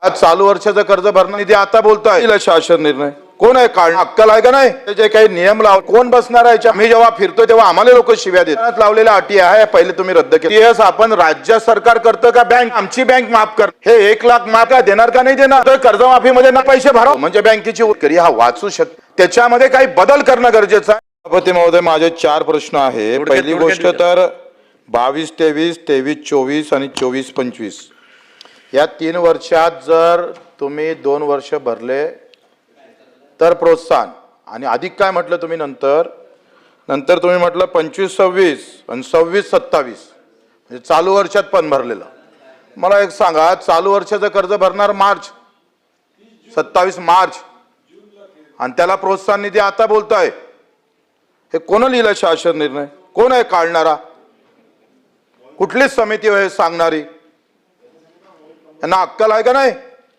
आज चालू वर्षाचं कर्ज भरणं निधी आता बोलताय शासन निर्णय कोण आहे काढ अक्कल आहे का नाही जे काही नियम लाव कोण बसणार आहे आम्ही जेव्हा फिरतो तेव्हा आम्हाला लोक शिव्या देतात लावलेल्या अटी आहे पहिले तुम्ही रद्द केली आपण राज्य सरकार करतं का बँक आमची बँक माफ कर हे 1 लाख माफ का देणार का नाही देणार तर कर्जमाफीमध्ये ना पैसे भराव म्हणजे बँकेची उत्तरी हा वाचू शकते त्याच्यामध्ये काही बदल करणं गरजेचं आहे। सभापती महोदय माझे 4 प्रश्न आहे। पहिली गोष्ट तर 22-23, 23-24 आणि 24-25 या 3 वर्षात जर तुम्ही 2 वर्ष भरले तर प्रोत्साहन आणि अधिक काय म्हटलं तुम्ही नंतर तुम्ही म्हटलं 25-26 आणि 26-27 म्हणजे चालू वर्षात पण भरलेलं। मला एक सांगा चालू वर्षाचं कर्ज भरणार मार्च 27 मार्च आणि त्याला प्रोत्साहन निधी आता बोलताय हे कोण लिहिलं शासन निर्णय कोण आहे काढणारा कुठली समिती आहे सांगणारी यांना अक्कल आहे का नाही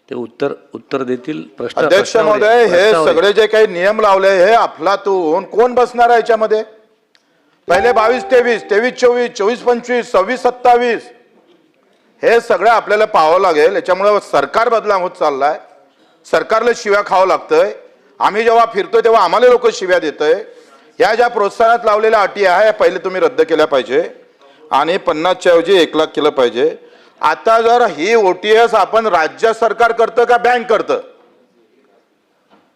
ते उत्तर देतील प्रश्न। अध्यक्ष महोदय हे सगळे जे काही नियम लावले हे अफलातून कोण बसणार आहे याच्यामध्ये पहिले 22-23, 23-24, 24-25, 26-27 हे सगळं आपल्याला पाहावं लागेल। याच्यामुळे सरकार बदलाव होत चाललाय सरकारला शिव्या खावं लागतंय आम्ही जेव्हा फिरतो तेव्हा आम्हाला लोक शिव्या देतय। या ज्या प्रोत्साहनात लावलेल्या अटी आहे पहिले तुम्ही रद्द केल्या पाहिजे आणि 50च्या ऐवजी 1 लाख केलं पाहिजे। आता जर ही ओटीएस आपण राज्य सरकार करतं का बँक करतं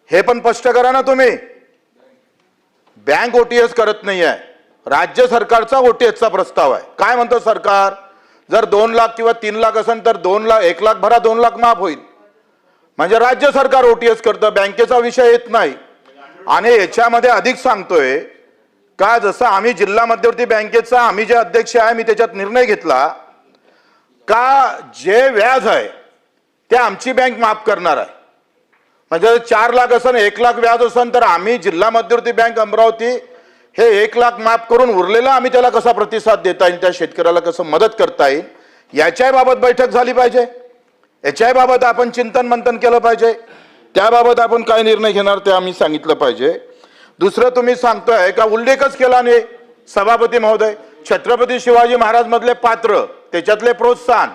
हे पण स्पष्ट करा ना तुम्ही। बँक ओटीएस करत नाही आहे राज्य सरकारचा ओटीएसचा प्रस्ताव आहे। काय म्हणतो सरकार जर 2 लाख किंवा 3 लाख असेल तर 2 लाख 1 लाख भरा 2 लाख माफ होईल म्हणजे राज्य सरकार ओटीएस करतं बँकेचा विषय येत नाही। आणि याच्यामध्ये अधिक सांगतोय का जसं आम्ही जिल्हा मध्यवर्ती बँकेचा आम्ही जे अध्यक्ष आहे मी त्याच्यात निर्णय घेतला का जे व्याज आहे ते आमची बँक माफ करणार आहे म्हणजे 4 लाख असेल 1 लाख व्याज असेल तर आम्ही जिल्हा मध्यवर्ती बँक अमरावती हे 1 लाख माफ करून उरलेला आम्ही त्याला कसा प्रतिसाद देता येईल त्या शेतकऱ्याला कसं मदत करता येईल याच्या बाबत बैठक झाली पाहिजे। याच्या बाबत आपण चिंतन मंथन केलं पाहिजे त्याबाबत आपण काय निर्णय घेणार ते आम्ही सांगितलं पाहिजे। दुसरं तुम्ही सांगतोय का उल्लेखच केला नाही सभापती महोदय छत्रपती शिवाजी महाराज मधले पात्र त्याच्यातले प्रोत्साहन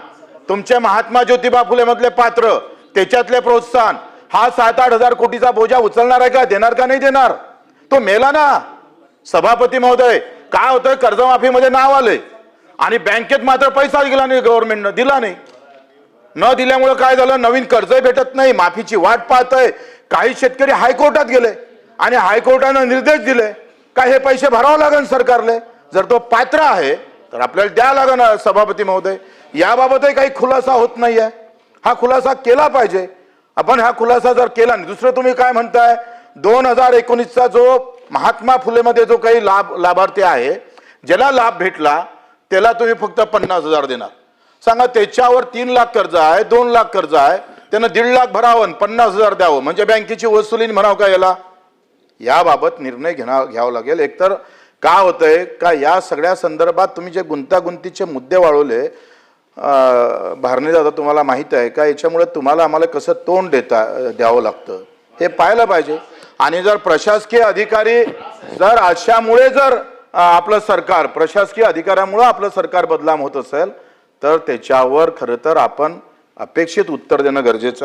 तुमचे महात्मा ज्योतिबा फुले मधले पात्र त्याच्यातले प्रोत्साहन हा 7-8 हजार कोटीचा बोजा उचलणार आहे का देणार का नाही देणार तो मेला ना। सभापती महोदय काय होतंय कर्जमाफीमध्ये नाव आले आणि बँकेत मात्र पैसा दिला नाही गव्हर्नमेंटनं दिला नाही न दिल्यामुळे काय झालं नवीन कर्जही भेटत नाही माफीची वाट पाहतोय। काही शेतकरी हायकोर्टात गेले आणि हायकोर्टाने निर्देश दिले का हे पैसे भरावं लागेल सरकारले जर तो पात्र आहे तर आपल्याला द्या लागणार। सभापती महोदय याबाबतही काही खुलासा होत नाहीये हा खुलासा केला पाहिजे आपण हा खुलासा जर केला नाही। दुसरं तुम्ही काय म्हणताय 2019चा जो महात्मा फुले मध्ये जो काही लाभार्थी आहे ज्याला लाभ भेटला त्याला तुम्ही फक्त 50,000 देणार सांगा त्याच्यावर 3 लाख कर्ज आहे 2 लाख कर्ज आहे त्यानं 1.5 लाख भरावं 50,000 द्यावं म्हणजे बँकेची वसुली म्हणावं का याला याबाबत निर्णय घ्यावा लागेल। एकतर का होतंय का या सगळ्या संदर्भात तुम्ही जे गुंतागुंतीचे मुद्दे वाढवले भारणे दादा तुम्हाला माहित आहे का याच्यामुळे तुम्हाला आम्हाला कसं तोंड द्यावं लागतं हे पाहायला पाहिजे। आणि जर प्रशासकीय अधिकारी जर अशामुळे जर आपलं सरकार प्रशासकीय अधिकाऱ्यामुळे आपलं सरकार बदनाम होत असेल तर त्याच्यावर खरं तर आपण अपेक्षित उत्तर देणं गरजेचं